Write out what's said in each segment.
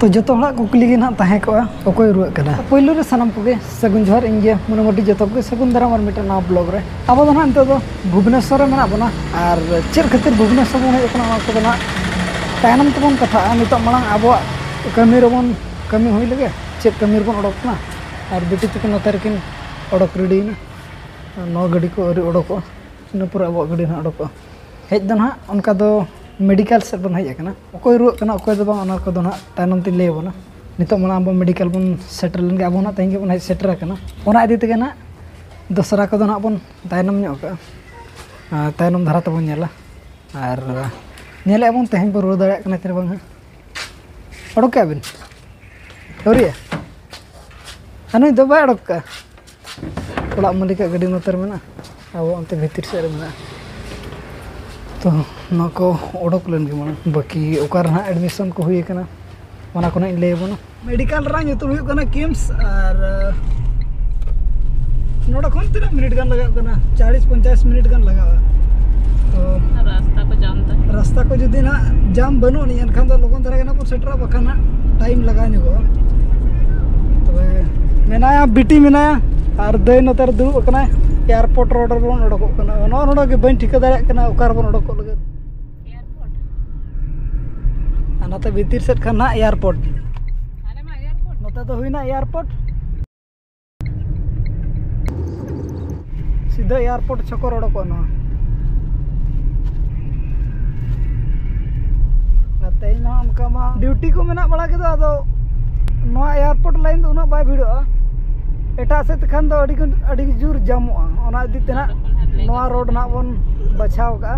तो जो कुकली ना तहें अकोय रुआ पैलो रे सामान को सगुन जोहर इंगे मोटामुटी जो सगुन दाराम और मिट्टे ना ब्लॉग रे अब ना नित भुवनेश्वर में बना और चेक खातिर भुवनेश्वर बन हजना तयनम तबन कथा नित मांग अब कमी रेबन कमी हुई लगे चेक कमी रेबन उड़कना और बेटी तक नोते उड़क रेडीना नौ गाड़ी को अरी उड़को इन पर अब गाड़ी ना उड़को हेज ना उनका मेडिकल सेट बन हजना अकोय रुआ अकोय ना तयनम तीन लैबना नित मांग अब मेडिकल बन सेटर लेंगे अब ना तेज बन सेटर इदी तेगे ना दसरा को ना बन तयनम तयनम धारा तबन और नेले बन तेज बन रुआ दाड़ा तेरे बांग उड़क बिन डोरिया नुई दो बै उड़क ओड़ा मालिक गाड़ी नोतर में अब अंत भीतर से तो ना को उड़क लेंगे माना बाकी ओकार एडमिशन को हुई करना को लैबना मेडिकल रा किम्स और नोड़ा खन तीन मिनट गान लगा 40-50 मिनट गान लगा तो रास्ता को जुदी ना जाम बनू नहीं एनखान लगन धरा को सेटरा बखान टाइम लगा तब मेनाया बीटी मेनाया और दई नोते दुड़ूब एयरपोर्ट रोड बन उड़कों के बी ठिका दाड़ा ओकार बन उड़को लगे नाते भीतर सेट खान एयरपोर्ट नोते तो हुईना एयरपोर्ट सीधा एयरपोर्ट छकर उड़को तेज उनका ड्यूटी को मेना बड़ा के अदो एयरपोर्ट लाइन उना बै भिड़ोआ एटा सेत खान अड़ी जोर जामोआ इदी ते ना रोड ना बन बछाव का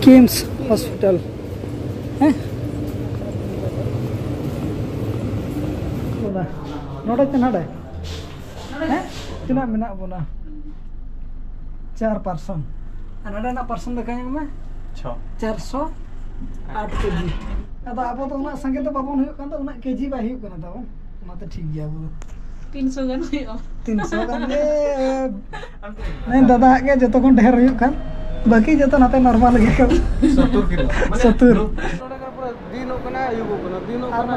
किम्स हॉस्पिटल हैं नोड़े नाड़े हैं तीना मेना बना 4 पर्सन नाड़े ना पर्सन देखा में 408 केजी अब अब तो संगे तो बाबन उना केजी बै तब ठीक गया अब 300 गान 300 गान नहीं दादा के जो को ढेर बाकी जो नाते नॉर्मल गे 70 किलो 70 दिन होकना आयुब होकना दिन होकना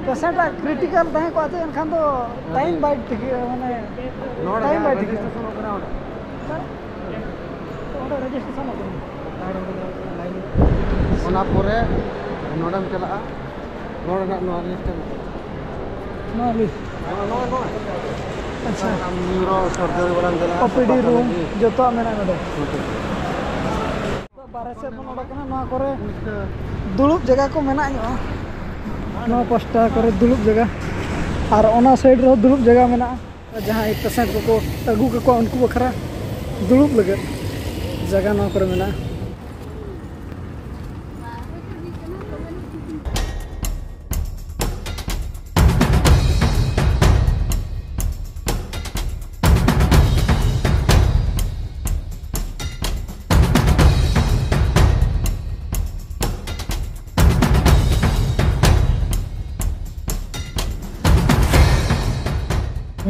पेशेंट क्रिटिकल तहे को आते एनखान तो टाइम बाय माने टाइम बाय रजिस्ट्रेशन होकना ओडा रजिस्ट्रेशन होकना ओना पोरे नोडम चला नोड ना नो लिस्ट नो लिस्ट नो अच्छा न्यूरो सर्जरी वाला देला ओपीडी रूम जतो मेना नडे बारे से बन ओडकना ना करे दुलुब जगह को मेना नो पास्टा करे दुलुब जगह और ओना साइड रो दुलुब जगह मेना जहां पेशेंट को अगू को उनको बखरा दुलुब लगे जगह ना करे मेना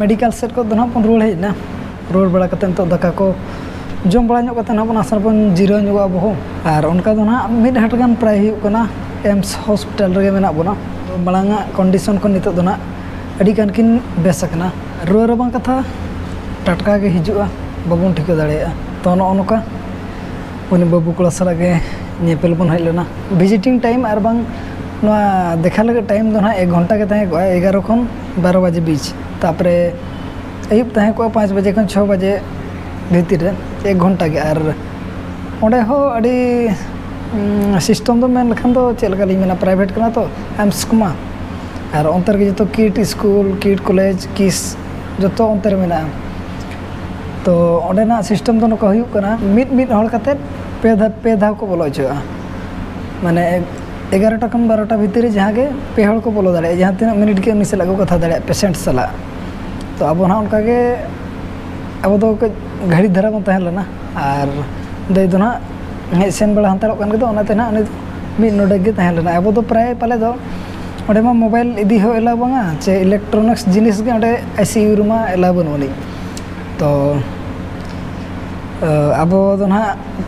मेडिकल सेट को बन रुआड़ हजना रुआड़ बड़ा तो दाका को जम बड़ा बन आसन बन जिराव अब और उनका मिड हाट गान प्राय एम्स हॉस्पिटल रे मेना बना मांगा कंडीशन को नित अड़ी गान किन बेसकना रुआ रबा कथा टटका के हिजुआ बाबन ठिका दाड़ा तो नौका उन बाबू कड़ा सागे नेपेल बन हजना विजिटिंग टाइम और बांग देखा लगे टाइम 1 घंटा के तहे 11 खन 12 बजे बीच तापरे अयुब तहे को 5 बजे खन 6 बजे भीतर 1 घंटा के और ओंडे हो अड़ी सिस्टम तो मेन लखन तो चलका मेना प्राइवेट करना तो एम्स कुमा और अंतर के जो किट स्कूल किट कॉलेज किस जो अंतर मेना तो ओंडेना सिस्टम तो नोका हुयुग कना मिद हड़ कते पे धाव को बोलो होचोआ माने 11टा खन 12टा भीतर जहाँ के पे हड़ को बोलो दाड़े जहाँ तीन मिनट के उन्नी साला को कथा दाड़े पेशेंट साला तो अब ना उनका के अब तो घड़ी धरा बन तहन लेना और दई दो ना हेज सेन बड़ा हंताड़ो कान के उनाते ना उनी मिद नोडे के तहन लेना अब तो प्राय पाले दो ओंडे मा मोबाइल इदी हो एला बांगा चे इलेक्ट्रॉनिक्स जिनिस के ओंडे आईसीयू रमा एला बनुनी तो अब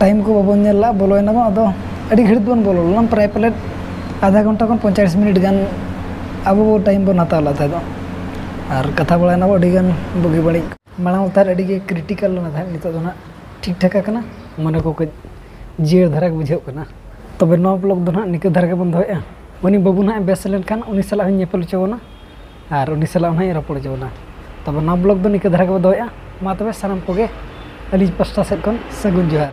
टाइम को बाबन नेला बोलोना अदो अड़ी घड़ी बन बोलो प्राय प्लेट आधा घंटा खन 45 मिनट गान अब टाइम बन हतावला था और कथा बड़ाना अड़ीगान बुगी बड़ी मांग उतार अड़ी क्रिटिकल नित ठीक ठाक मन को कज जीर धारा बुझे तब नो ब्लॉग दो निका धारा बन दोया उनी बाबू ना बेस लेनखान उनी साला नेपल चोना और उनी साला रपड़ चोना तब नो ब्लॉग दो निका धारा बन दोया मा तबे सानाम कोगे अली पास्टा सेद खन सगुन जोहार।